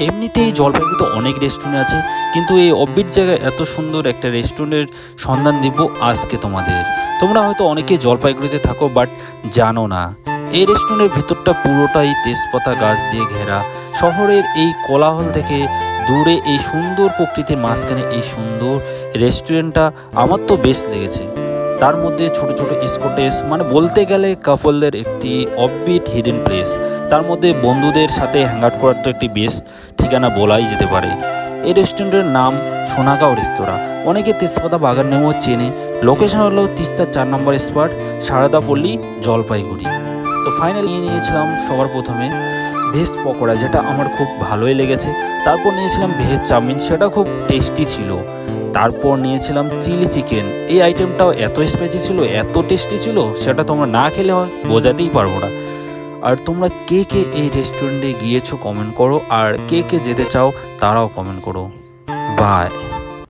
এমনিতেই জলপাইগুড়িতে অনেক রেস্টুরেন্ট আছে, কিন্তু এই অফবিট জায়গায় এত সুন্দর একটা রেস্টুরেন্টের সন্ধান দিব আজকে তোমাদের। তোমরা হয়তো অনেকে জলপাইগুড়িতে থাকো বাট জানো না, এই রেস্টুরেন্টের ভিতরটা পুরোটাই তেজপাতা গাছ দিয়ে ঘেরা। শহরের এই কোলাহল থেকে দূরে এই সুন্দর প্রকৃতির মাঝখানে এই সুন্দর রেস্টুরেন্টটা আমার তো বেশ লেগেছে। তার মধ্যে ছোট ছোট স্কটেজ, মানে বলতে গেলে কাপলদের একটি অফবিট হিডেন প্লেস। তার মধ্যে বন্ধুদের সাথে হ্যাং আউট করার তো একটি বেস্ট ঠিকানা বলাই যেতে পারে। এই রেস্টুরেন্টের নাম সোনাগাঁও রেস্তোরাঁ। অনেকে তেজপাতা বাগান নামেও চেনে। লোকেশন হলো তিস্তার 4 নম্বর স্পট, সারদাপল্লী, জলপাইগুড়ি। তো ফাইনালি নিয়েছিলাম সবার প্রথমে ভেজ পকোড়া, যেটা আমার খুব ভালোই লেগেছে। তারপর নিয়েছিলাম ভেজ চাউমিন, সেটা খুব টেস্টি ছিল। তারপর নিয়েছিলাম চিলি চিকেন, এই আইটেমটাও এত স্পাইসি ছিল, এত টেস্টি ছিল, সেটা তোমরা না খেলে হয় বোঝাতেই পারবো না। আর তোমরা কে কে এই রেস্টুরেন্টে গিয়েছো কমেন্ট করো, আর কে কে যেতে চাও তারাও কমেন্ট করো। বাই।